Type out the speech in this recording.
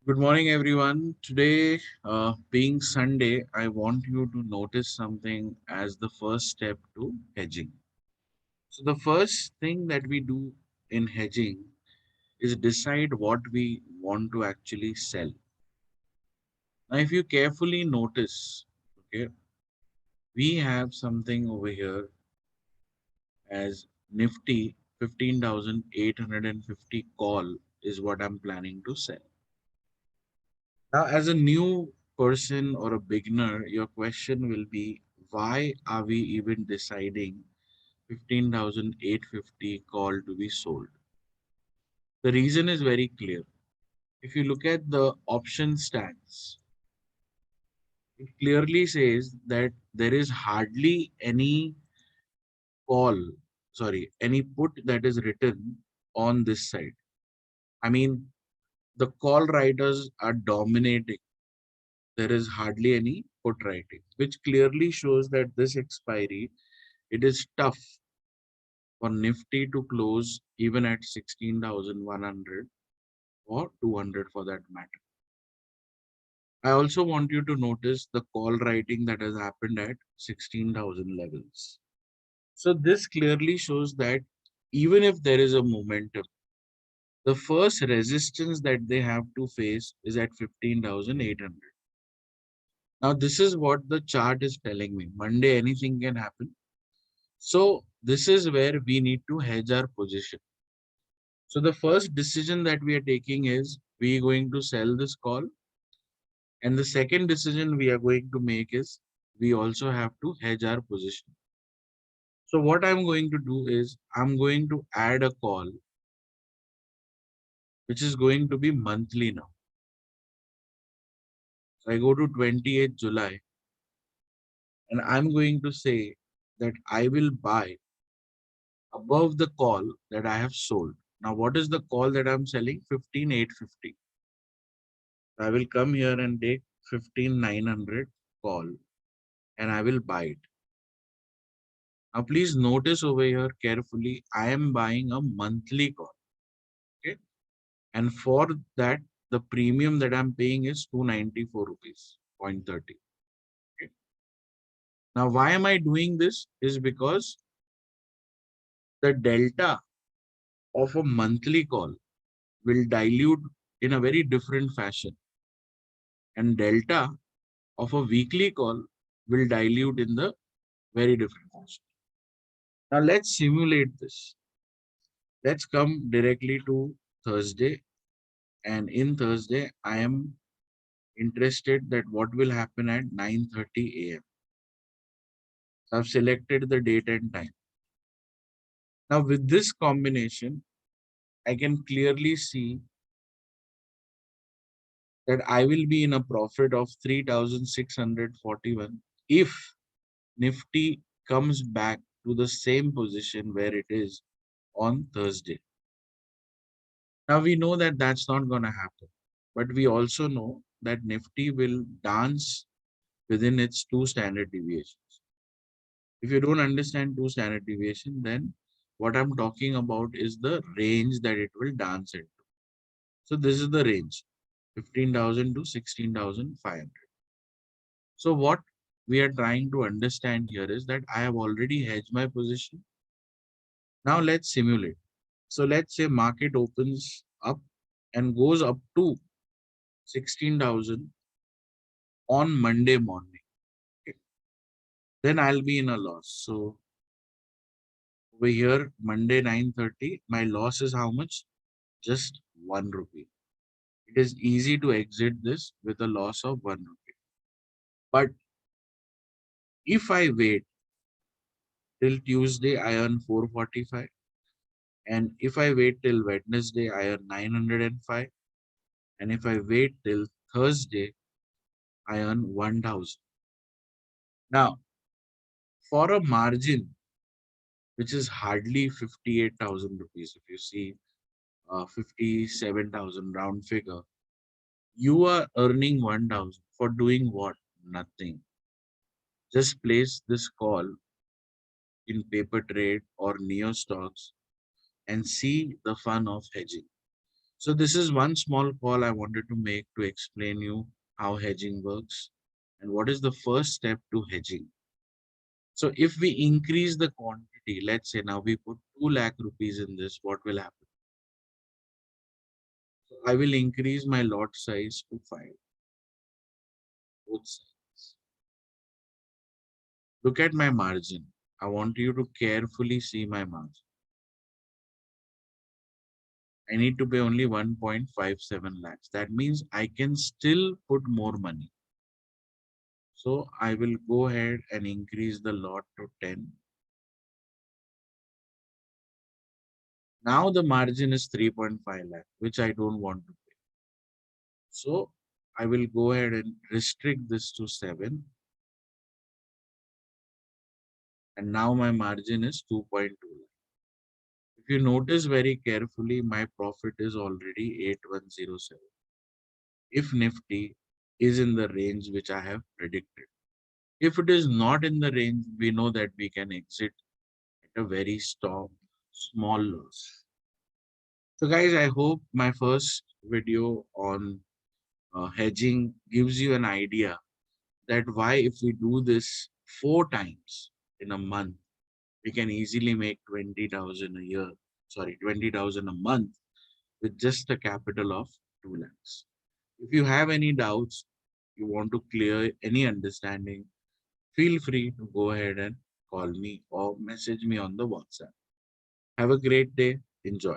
Good morning, everyone. Today, being Sunday, I want you to notice something as the first step to hedging. So, the first thing that we do in hedging is decide what we want to actually sell. Now, if you carefully notice, okay, we have something over here as Nifty 15,850 call is what I'm planning to sell. Now, as a new person or a beginner, your question will be why are we even deciding 15,850 call to be sold? The reason is very clear. If you look at the option stance, it clearly says that there is hardly any call, any put that is written on this side. I mean, the call writers are dominating. There is hardly any put writing, which clearly shows that this expiry, it is tough for Nifty to close even at 16,100 or 200 for that matter. I also want you to notice the call writing that has happened at 16,000 levels. So this clearly shows that even if there is a momentum, the first resistance that they have to face is at 15,800. Now, this is what the chart is telling me. Monday, anything can happen. So this is where we need to hedge our position. So the first decision that we are taking is we are going to sell this call. And the second decision we are going to make is we also have to hedge our position. So what I'm going to do is I'm going to add a call which is going to be monthly now. So I go to 28th July and I'm going to say that I will buy above the call that I have sold. Now, what is the call that I'm selling? 15,850. I will come here and take 15,900 call and I will buy it. Now, please notice over here carefully, I am buying a monthly call. Okay. And for that, the premium that I'm paying is 294 rupees, 0.30. Okay. Now, why am I doing this? Is because the delta of a monthly call will dilute in a very different fashion. And delta of a weekly call will dilute in the very different fashion. Now, let's simulate this. Let's come directly to Thursday. And in Thursday, I am interested that what will happen at 9:30 a.m. So I've selected the date and time. Now with this combination, I can clearly see that I will be in a profit of 3,641 if Nifty comes back to the same position where it is on Thursday. Now we know that that's not going to happen, but we also know that Nifty will dance within its two standard deviations. If you don't understand two standard deviation, then what I'm talking about is the range that it will dance into. So this is the range, 15,000 to 16,500. So what we are trying to understand here is that I have already hedged my position. Now let's simulate. So let's say market opens up and goes up to 16,000 on Monday morning. Okay. Then I'll be in a loss. So over here, Monday 9:30, my loss is how much? Just 1 rupee. It is easy to exit this with a loss of 1 rupee. But if I wait till Tuesday, I earn 445. And if I wait till Wednesday, I earn 905. And if I wait till Thursday, I earn 1,000. Now, for a margin, which is hardly 58,000 rupees, if you see 57,000 round figure, you are earning 1,000 for doing what? Nothing. Just place this call in paper trade or neo stocks and see the fun of hedging. So this is one small call I wanted to make to explain you how hedging works and what is the first step to hedging. So if we increase the quantity, let's say now we put 2 lakh rupees in this, what will happen? So I will increase my lot size to 5, both sides. Look at my margin. I want you to carefully see my margin. I need to pay only 1.57 lakhs. That means I can still put more money. So I will go ahead and increase the lot to 10. Now the margin is 3.5 lakh, which I don't want to pay. So I will go ahead and restrict this to 7. And now my margin is 2.2 lakh. If you notice very carefully, my profit is already 8107. If Nifty is in the range which I have predicted. If it is not in the range, we know that we can exit at a very small loss. So guys, I hope my first video on hedging gives you an idea that why if we do this 4 times in a month, we can easily make 20,000 a year, sorry, 20,000 a month with just a capital of 2 lakhs. If you have any doubts, you want to clear any understanding, feel free to go ahead and call me or message me on the WhatsApp. Have a great day. Enjoy.